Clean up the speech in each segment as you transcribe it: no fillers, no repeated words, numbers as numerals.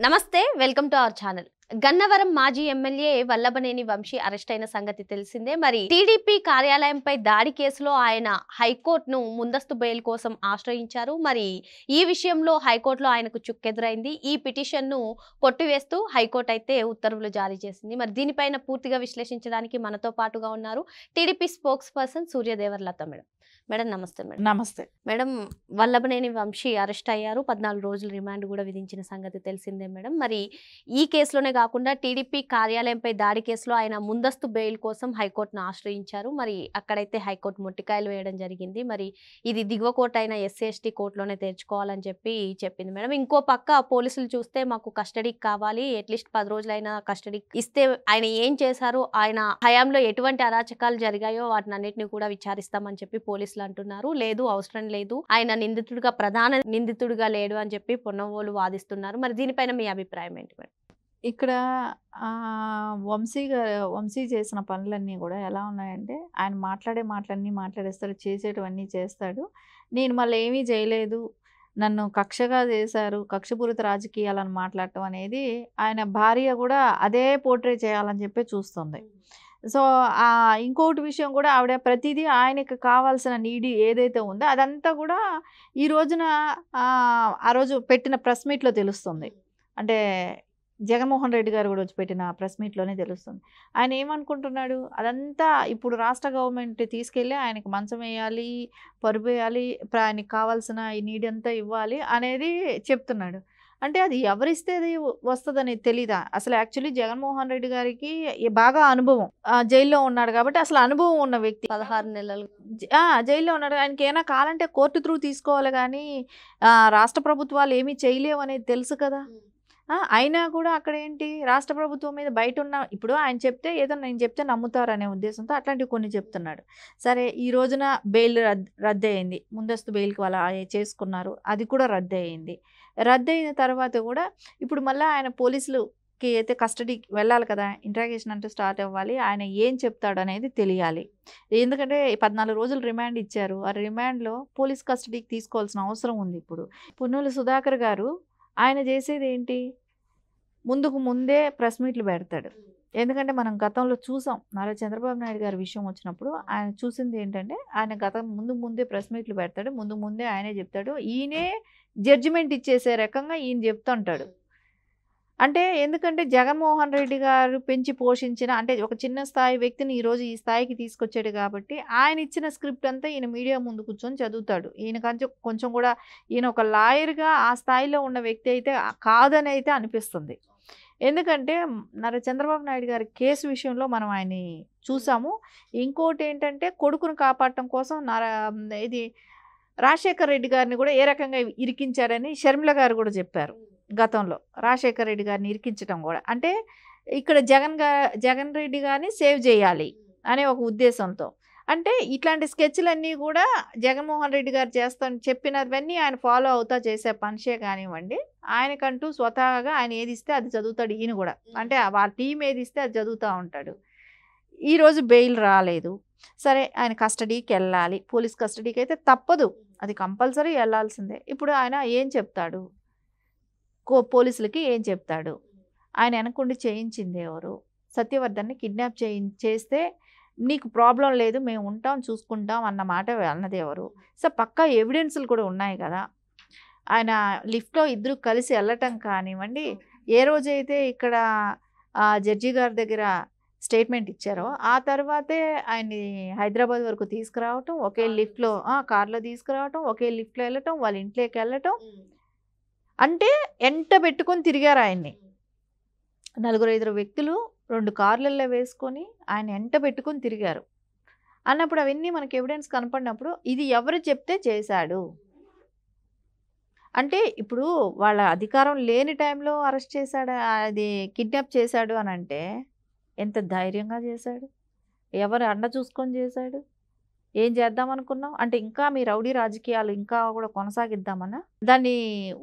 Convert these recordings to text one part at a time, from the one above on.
నమస్తే welcome to our channel. Gannavaram మాజీ MLA Vallabhaneni Vamsi arrest అయిన సంగతి తెలిసిందే. మరి టీడీపీ కార్యాలయంపై దాడి కేసులో ఆయన హైకోర్టును ముందస్తు బెయిల్ కోసం ఆశ్రయించారు. మరి ఈ విషయంలో హైకోర్టులో ఆయనకు చుక్కెదురైంది. ఈ పిటిషన్ను కొట్టివేస్తూ హైకోర్టు అయితే ఉత్తర్వులు జారీ చేసింది. మరి దీనిపైన పూర్తిగా విశ్లేషించడానికి మనతో పాటుగా ఉన్నారు TDP spokesperson Suryadevara Latha madam. Madam నమస్తే మేడం. నమస్తే మేడం, వల్లభనేని వంశీ అరెస్ట్ అయ్యారు. 14 రోజులు రిమాండ్ కూడా విధించిన సంగతి తెలిసిందే మేడం. మరి ఈ కేసులోనే కాకుండా టీడీపీ కార్యాలయంపై దాడి కేసులో ఆయన ముందస్తు బెయిల్ కోసం హైకోర్టును ఆశ్రయించారు. మరి అక్కడైతే హైకోర్టు మొట్టికాయలు వేయడం జరిగింది. మరి ఇది దిగువ కోర్టు అయిన ఎస్సీ/ఎస్టీ కోర్టులోనే తెరుచుకోవాలని చెప్పింది మేడం. ఇంకో పక్క పోలీసులు చూస్తే మాకు కస్టడీకి కావాలి, అట్లీస్ట్ 10 రోజులైనా కస్టడీ ఇస్తే ఆయన ఏం చేశారు, ఆయన హయాంలో ఎటువంటి అరాచకాలు జరిగాయో వాటిని అన్నిటిని కూడా విచారిస్తామని చెప్పి పోలీసులు అంటున్నారు. లేదు, అవసరం లేదు, ఆయన ప్రధాన నిందితుడిగా లేడు అని చెప్పి పొన్నవోలు వాదిస్తున్నారు. మరి దీనిపైన మీ అభిప్రాయం ఏంటి మేడం? ఇక్కడ వంశీ చేసిన పనులన్నీ కూడా ఎలా ఉన్నాయంటే, ఆయన మాట్లాడే మాటలన్నీ మాట్లాడేస్తాడు, చేసేటివన్నీ చేస్తాడు. నేను మళ్ళీ ఏమీ చేయలేదు, నన్ను కక్షగా చేశారు, కక్షపూరిత రాజకీయాలను మాట్లాడటం అనేది ఆయన భార్య కూడా అదే పోర్ట్రే చేయాలని చెప్పి చూస్తుంది. సో ఇంకొకటి విషయం కూడా, ఆవిడ ప్రతిదీ ఆయనకి కావాల్సిన నీడి ఏదైతే ఉందో అదంతా కూడా ఈ రోజున ఆ రోజు పెట్టిన ప్రెస్ మీట్లో తెలుస్తుంది. అంటే జగన్మోహన్ రెడ్డి గారు కూడా వచ్చి పెట్టిన ప్రెస్ మీట్లోనే తెలుస్తుంది. ఆయన ఏమనుకుంటున్నాడు, అదంతా ఇప్పుడు రాష్ట్ర గవర్నమెంట్ తీసుకెళ్ళి ఆయనకి మంచం వేయాలి, పరుపు వేయాలి, ఆయనకి కావాల్సిన ఈ నీడ్ అంతా ఇవ్వాలి అనేది చెప్తున్నాడు. అంటే అది ఎవరిస్తే అది వస్తుందని తెలీదా? అసలు యాక్చువల్లీ జగన్మోహన్ రెడ్డి గారికి బాగా అనుభవం, జైల్లో ఉన్నాడు కాబట్టి అసలు అనుభవం ఉన్న వ్యక్తి. 16 నెలలు జైల్లో ఉన్నాడు. ఆయనకి ఏమైనా కావాలంటే కోర్టు త్రూ తీసుకోవాలి, కానీ రాష్ట్ర ప్రభుత్వాలు ఏమీ చేయలేవు అనేది తెలుసు కదా. అయినా కూడా అక్కడ ఏంటి, రాష్ట్ర ప్రభుత్వం మీద బయట ఉన్న, ఇప్పుడు ఆయన చెప్తే ఏదో నేను చెప్తే నమ్ముతారు అనే ఉద్దేశంతో అట్లాంటివి కొన్ని చెప్తున్నాడు. సరే, ఈ రోజున బెయిల్ రద్దయింది, ముందస్తు బెయిల్కి వాళ్ళు చేసుకున్నారు, అది కూడా రద్దయింది. రద్దయిన తర్వాత కూడా ఇప్పుడు మళ్ళీ ఆయన పోలీసులకి అయితే కస్టడీకి వెళ్ళాలి కదా, ఇంట్రాగేషన్ అంటూ స్టార్ట్ అవ్వాలి, ఆయన ఏం చెప్తాడు అనేది తెలియాలి. ఎందుకంటే 14 రోజులు రిమాండ్ ఇచ్చారు, ఆ రిమాండ్లో పోలీస్ కస్టడీకి తీసుకోవాల్సిన అవసరం ఉంది. ఇప్పుడు పున్నూలు సుధాకర్ గారు ఆయన చేసేది ఏంటి, ముందే ప్రెస్ మీట్లు పెడతాడు. ఎందుకంటే మనం గతంలో చూసాం, నారా చంద్రబాబు నాయుడు గారి విషయం వచ్చినప్పుడు ఆయన చూసింది ఏంటంటే, ఆయన ముందే ప్రెస్ మీట్లు పెడతాడు, ముందే ఆయనే చెప్తాడు, ఈయనే జడ్జిమెంట్ ఇచ్చేసే రకంగా ఈయన చెప్తుంటాడు. అంటే ఎందుకంటే జగన్మోహన్ రెడ్డి గారు పెంచి పోషించిన, అంటే ఒక చిన్న స్థాయి వ్యక్తిని ఈరోజు ఈ స్థాయికి తీసుకొచ్చాడు కాబట్టి ఆయన ఇచ్చిన స్క్రిప్ట్ అంతా ఈయన మీడియా ముందు కూర్చొని చదువుతాడు. ఈయన కొంచెం కూడా ఈయన ఒక లాయర్గా ఆ స్థాయిలో ఉన్న వ్యక్తి అయితే కాదని అయితే అనిపిస్తుంది. ఎందుకంటే నారా చంద్రబాబు నాయుడు గారి కేసు విషయంలో మనం ఆయన్ని చూసాము. ఇంకోటి ఏంటంటే, కొడుకును కాపాడటం కోసం ఇది రాజశేఖర్ రెడ్డి గారిని కూడా ఏ రకంగా ఇరికించారని షర్మిల గారు కూడా చెప్పారు గతంలో. రాజశేఖర్ రెడ్డి గారిని ఇరికించడం కూడా అంటే ఇక్కడ జగన్ రెడ్డి గారిని సేవ్ చేయాలి అనే ఒక ఉద్దేశంతో. అంటే ఇట్లాంటి స్కెచ్లన్నీ కూడా జగన్మోహన్ రెడ్డి గారు చెప్పినవన్నీ ఆయన ఫాలో అవుతా చేసే పనిషే కానివ్వండి, ఆయనకంటూ స్వతహాగా ఆయన ఏది ఇస్తే అది చదువుతాడు ఈయన కూడా. అంటే వాళ్ళ టీం ఏది ఇస్తే అది చదువుతూ ఉంటాడు. ఈరోజు బెయిల్ రాలేదు, సరే ఆయన కస్టడీకి వెళ్ళాలి, పోలీస్ కస్టడీకి అయితే తప్పదు, అది కంపల్సరీ వెళ్ళాల్సిందే. ఇప్పుడు ఆయన ఏం చెప్తాడు, పోలీసులకి ఏం చెప్తాడు, ఆయన వెనకుండి చేయించింది ఎవరు, సత్యవర్ధన్ని కిడ్నాప్ చేస్తే నీకు ప్రాబ్లం లేదు, మేము ఉంటాం చూసుకుంటాం అన్న మాట అన్నది ఎవరు? సో పక్కా ఎవిడెన్స్లు కూడా ఉన్నాయి కదా. ఆయన లిఫ్ట్లో ఇద్దరు కలిసి వెళ్ళటం కానివ్వండి, ఏ రోజైతే ఇక్కడ జడ్జి గారి దగ్గర స్టేట్మెంట్ ఇచ్చారో ఆ తర్వాతే ఆయన్ని హైదరాబాద్ వరకు తీసుకురావటం, ఒకే లిఫ్ట్లో కార్లో తీసుకురావటం, ఒకే లిఫ్ట్లో వెళ్ళటం, వాళ్ళ ఇంట్లోకి వెళ్ళటం, అంటే ఎంట పెట్టుకొని తిరిగారు ఆయన్ని. 4-5 వ్యక్తులు 2 కార్లలో వేసుకొని ఆయన ఎంట పెట్టుకొని తిరిగారు అన్నప్పుడు అవన్నీ మనకి ఎవిడెన్స్ కనపడినప్పుడు ఇది ఎవరు చెప్తే చేశాడు అంటే, ఇప్పుడు వాళ్ళ అధికారం లేని టైంలో అరెస్ట్ చేశాడు, అది కిడ్నాప్ చేశాడు అని అంటే ఎంత ధైర్యంగా చేశాడు, ఎవరు అండ చూసుకొని చేశాడు, ఏం చేద్దాం అనుకున్నాం అంటే ఇంకా మీ రౌడీ రాజకీయాలు ఇంకా కూడా కొనసాగిద్దామన్నా, దాన్ని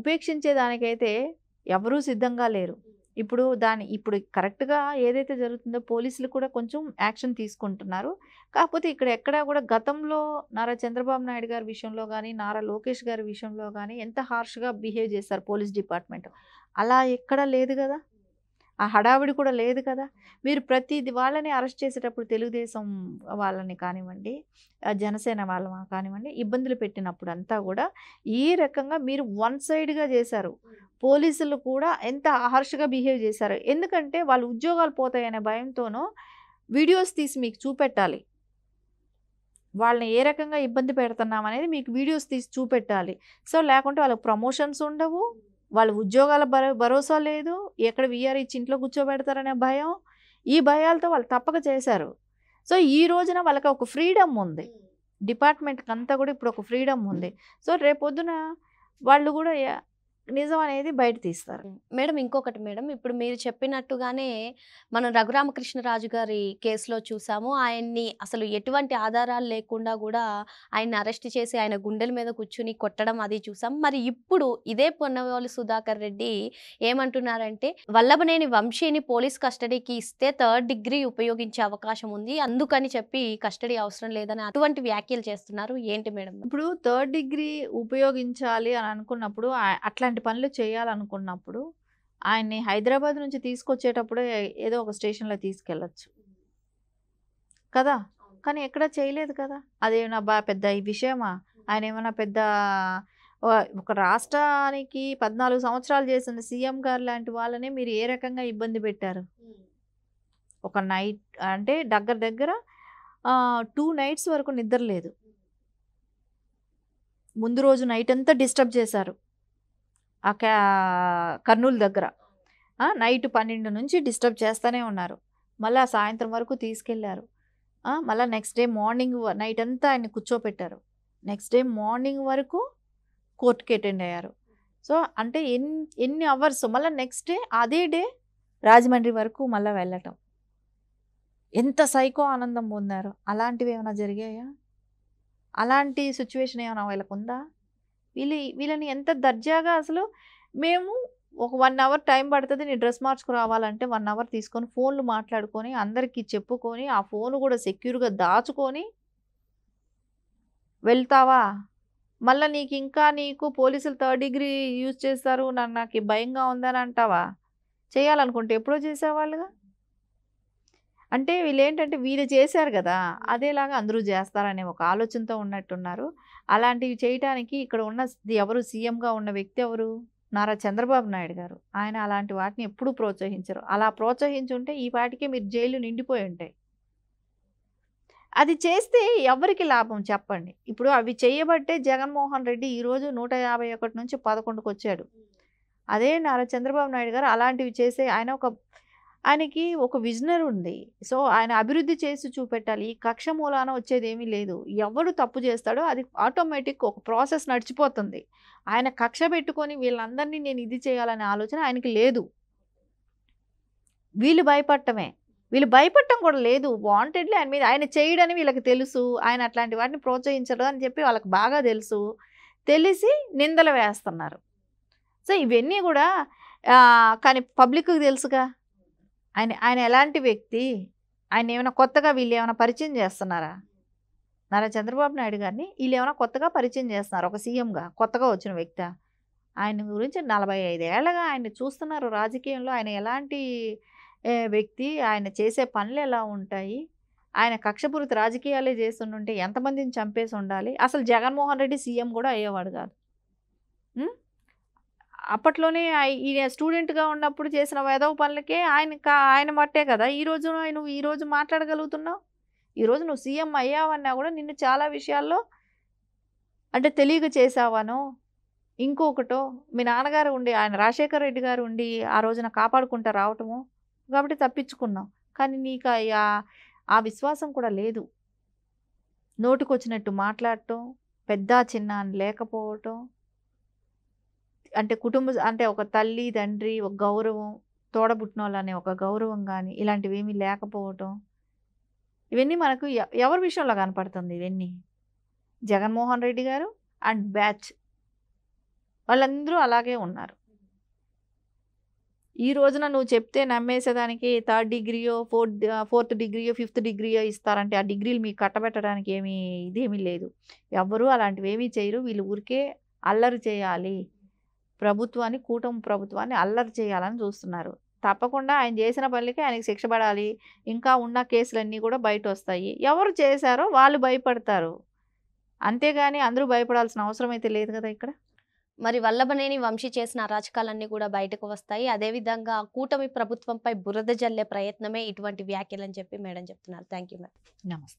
ఉపేక్షించేదానికైతే ఎవరూ సిద్ధంగా లేరు. ఇప్పుడు కరెక్ట్గా ఏదైతే జరుగుతుందో పోలీసులు కూడా కొంచెం యాక్షన్ తీసుకుంటున్నారు. కాకపోతే ఇక్కడ ఎక్కడా కూడా గతంలో నారా చంద్రబాబు నాయుడు గారి విషయంలో కానీ, నారా లోకేష్ గారి విషయంలో కానీ ఎంత హార్ష్గా బిహేవ్ చేశారు పోలీస్ డిపార్ట్మెంట్, అలా ఎక్కడా లేదు కదా, ఆ హడావిడి కూడా లేదు కదా. మీరు ప్రతిది వాళ్ళని అరెస్ట్ చేసేటప్పుడు తెలుగుదేశం వాళ్ళని కానివ్వండి, జనసేన వాళ్ళ కానివ్వండి, ఇబ్బందులు పెట్టినప్పుడు అంతా కూడా ఈ రకంగా మీరు వన్ సైడ్గా చేశారు. పోలీసులు కూడా ఎంత హార్ష్గా బిహేవ్ చేశారు. ఎందుకంటే వాళ్ళు ఉద్యోగాలు పోతాయనే భయంతోనో వీడియోస్ తీసి మీకు చూపెట్టాలి. వాళ్ళని ఏ రకంగా ఇబ్బంది పెడుతున్నాం అనేది మీకు వీడియోస్ తీసి చూపెట్టాలి. సో లేకుంటే వాళ్ళకి ప్రమోషన్స్ ఉండవు, వాళ్ళ ఉద్యోగాల భరోసా లేదు, ఎక్కడ వీఆర్ ఇచ్చి ఇంట్లో కూర్చోబెడతారనే భయం. ఈ భయాలతో వాళ్ళు తప్పక చేశారు. సో ఈ రోజున వాళ్ళకి ఒక ఫ్రీడమ్ ఉంది, డిపార్ట్మెంట్కి అంతా కూడా ఇప్పుడు ఒక ఫ్రీడమ్ ఉంది. సో రేపొద్దున వాళ్ళు కూడా నిజం అనేది బయట తీస్తారు. మేడం ఇంకొకటి మేడం, ఇప్పుడు మీరు చెప్పినట్టుగానే మనం రఘురామకృష్ణరాజు గారి కేసులో చూసాము. ఆయన్ని అసలు ఎటువంటి ఆధారాలు లేకుండా కూడా ఆయన్ని అరెస్ట్ చేసి ఆయన గుండెల మీద కూర్చుని కొట్టడం అది చూసాం. మరి ఇప్పుడు ఇదే పొన్నవోలు సుధాకర్ రెడ్డి ఏమంటున్నారంటే వల్లభనేని వంశీని పోలీస్ కస్టడీకి ఇస్తే 3rd డిగ్రీ ఉపయోగించే అవకాశం ఉంది, అందుకని చెప్పి కస్టడీ అవసరం లేదని అటువంటి వ్యాఖ్యలు చేస్తున్నారు. ఏంటి మేడం? ఇప్పుడు 3rd డిగ్రీ ఉపయోగించాలి అని అనుకున్నప్పుడు, అట్లాంటి పనులు చేయాలనుకున్నప్పుడు ఆయన్ని హైదరాబాద్ నుంచి తీసుకొచ్చేటప్పుడే ఏదో ఒక స్టేషన్లో తీసుకెళ్ళచ్చు కదా, కానీ ఎక్కడ చేయలేదు కదా. అదేమన్నా పెద్ద ఈ విషయమా? ఆయన ఏమన్నా పెద్ద ఒక రాష్ట్రానికి 14 సంవత్సరాలు చేసిన సీఎం గారు లాంటి వాళ్ళనే మీరు ఏ రకంగా ఇబ్బంది పెట్టారు? ఒక నైట్ అంటే దగ్గర 2 nights వరకు నిద్ర లేదు. ముందు రోజు నైట్ అంతా డిస్టర్బ్ చేశారు ఆ కర్నూలు దగ్గర. నైట్ 12 నుంచి డిస్టర్బ్ చేస్తూనే ఉన్నారు. మళ్ళీ సాయంత్రం వరకు తీసుకెళ్లారు. మళ్ళీ నెక్స్ట్ డే మార్నింగ్ నైట్ అంతా ఆయన కూర్చోపెట్టారు. నెక్స్ట్ డే మార్నింగ్ వరకు కోర్టుకి అటెండ్ అయ్యారు. సో అంటే ఎన్ని అవర్స్, మళ్ళీ నెక్స్ట్ డే అదే డే రాజమండ్రి వరకు మళ్ళీ వెళ్ళటం. ఎంత సైకో ఆనందం పొందారు. అలాంటివి ఏమైనా జరిగాయా? అలాంటి సిచ్యువేషన్ ఏమైనా వీళ్ళకు ఉందా? వీళ్ళని ఎంత దర్జాగా అసలు మేము ఒక 1 hour టైం పడుతుంది, నీ డ్రెస్ మార్చుకు రావాలంటే 1 hour తీసుకొని ఫోన్లు మాట్లాడుకొని అందరికీ చెప్పుకొని ఆ ఫోన్ కూడా సెక్యూర్గా దాచుకొని వెళ్తావా? మళ్ళీ నీకు పోలీసులు 3rd డిగ్రీ యూజ్ చేస్తారు, నాకు భయంగా ఉందని అంటావా? చేయాలనుకుంటే ఎప్పుడో చేసేవాళ్ళుగా. అంటే వీళ్ళేంటంటే వీళ్ళు చేశారు కదా, అదేలాగా అందరూ చేస్తారనే ఒక ఆలోచనతో ఉన్నట్టున్నారు. అలాంటివి చేయటానికి ఇక్కడ ఉన్న ఎవరు సీఎంగా ఉన్న వ్యక్తి ఎవరు? నారా చంద్రబాబు నాయుడు గారు. ఆయన అలాంటి వాటిని ఎప్పుడూ ప్రోత్సహించరు. అలా ప్రోత్సహించుంటే ఈ పాటికే మీరు జైలు నిండిపోయి ఉంటాయి. అది చేస్తే ఎవరికి లాభం చెప్పండి? ఇప్పుడు అవి చేయబట్టే జగన్మోహన్ రెడ్డి ఈరోజు 151 నుంచి 11కి వచ్చాడు. అదే నారా చంద్రబాబు నాయుడు గారు అలాంటివి చేసే ఆయనకి ఒక విజనర్ ఉంది. సో ఆయన అభివృద్ధి చేసి చూపెట్టాలి. ఈ కక్ష మూలాన వచ్చేది ఏమీ లేదు. ఎవడు తప్పు చేస్తాడో అది ఆటోమేటిక్ ఒక ప్రాసెస్ నడిచిపోతుంది. ఆయన కక్ష పెట్టుకొని వీళ్ళందరినీ నేను ఇది చేయాలనే ఆలోచన ఆయనకి లేదు. వీళ్ళు భయపడటం కూడా లేదు. వాంటెడ్లీ ఆయన మీద ఆయన చేయడని వీళ్ళకి తెలుసు. ఆయన అట్లాంటి వాటిని ప్రోత్సహించడు అని చెప్పి వాళ్ళకి బాగా తెలుసు. తెలిసి నిందలు వేస్తున్నారు. సో ఇవన్నీ కూడా కానీ పబ్లిక్కి తెలుసుగా ఆయన ఎలాంటి వ్యక్తి. ఆయన ఏమైనా కొత్తగా వీళ్ళు ఏమైనా పరిచయం చేస్తున్నారా? నారా చంద్రబాబు నాయుడు గారిని వీళ్ళు ఏమైనా కొత్తగా పరిచయం చేస్తున్నారు ఒక సీఎంగా, కొత్తగా వచ్చిన వ్యక్తి. ఆయన గురించి 45 ఏళ్ళగా ఆయన చూస్తున్నారు రాజకీయంలో. ఆయన ఎలాంటి వ్యక్తి, ఆయన చేసే పనులు ఎలా ఉంటాయి, ఆయన కక్షపూరిత రాజకీయాలే చేస్తుంటే ఎంతమందిని చంపేసి ఉండాలి. అసలు జగన్మోహన్ రెడ్డి సీఎం కూడా అయ్యేవాడు కాదు. అప్పట్లోనే ఈయన స్టూడెంట్గా ఉన్నప్పుడు చేసిన వెధవ పనులకే ఆయన మట్టే కదా ఈరోజు మాట్లాడగలుగుతున్నావు. ఈరోజు నువ్వు సీఎం అయ్యావన్నా కూడా నిన్ను చాలా విషయాల్లో అంటే తెలియక చేసావనో ఇంకొకటో మీ నాన్నగారు ఉండి ఆయన రాజశేఖర రెడ్డి గారు ఉండి ఆ రోజున కాపాడుకుంటూ రావటము కాబట్టి తప్పించుకున్నావు. కానీ నీకు ఆ విశ్వాసం కూడా లేదు. నోటికొచ్చినట్టు మాట్లాడటం, పెద్ద చిన్న అని లేకపోవటం, అంటే అంటే ఒక తల్లి తండ్రి ఒక గౌరవం, తోడబుట్టిన వాళ్ళనే ఒక గౌరవం కానీ ఇలాంటివి ఏమీ లేకపోవటం, ఇవన్నీ మనకు ఎవరి విషయంలో కనపడుతుంది? ఇవన్నీ జగన్మోహన్ రెడ్డి గారు అండ్ బ్యాచ్ వాళ్ళందరూ అలాగే ఉన్నారు. ఈ రోజున నువ్వు చెప్తే నమ్మేసేదానికి 3rd డిగ్రీయో 4th డిగ్రీయో 5th డిగ్రీయో ఇస్తారంటే ఆ డిగ్రీలు మీకు కట్టబెట్టడానికి ఇదేమీ లేదు. ఎవ్వరూ అలాంటివి ఏమీ చేయరు. వీళ్ళు ఊరికే అల్లరి చేయాలి, ప్రభుత్వాన్ని, కూటమి ప్రభుత్వాన్ని అల్లరి చేయాలని చూస్తున్నారు. తప్పకుండా ఆయన చేసిన పనులకి ఆయనకి శిక్ష పడాలి. ఇంకా ఉన్న కేసులన్నీ కూడా బయటొస్తాయి. ఎవరు చేశారో వాళ్ళు భయపడతారు. అంతేగాని అందరూ భయపడాల్సిన అవసరం అయితే లేదు కదా ఇక్కడ. మరి వల్లభనేని వంశీ చేసిన అరాచకాలన్నీ కూడా బయటకు వస్తాయి. అదేవిధంగా కూటమి ప్రభుత్వంపై బురద జల్లే ప్రయత్నమే ఇటువంటి వ్యాఖ్యలని చెప్పి మేడం చెప్తున్నారు. Thank you madam. నమస్తే.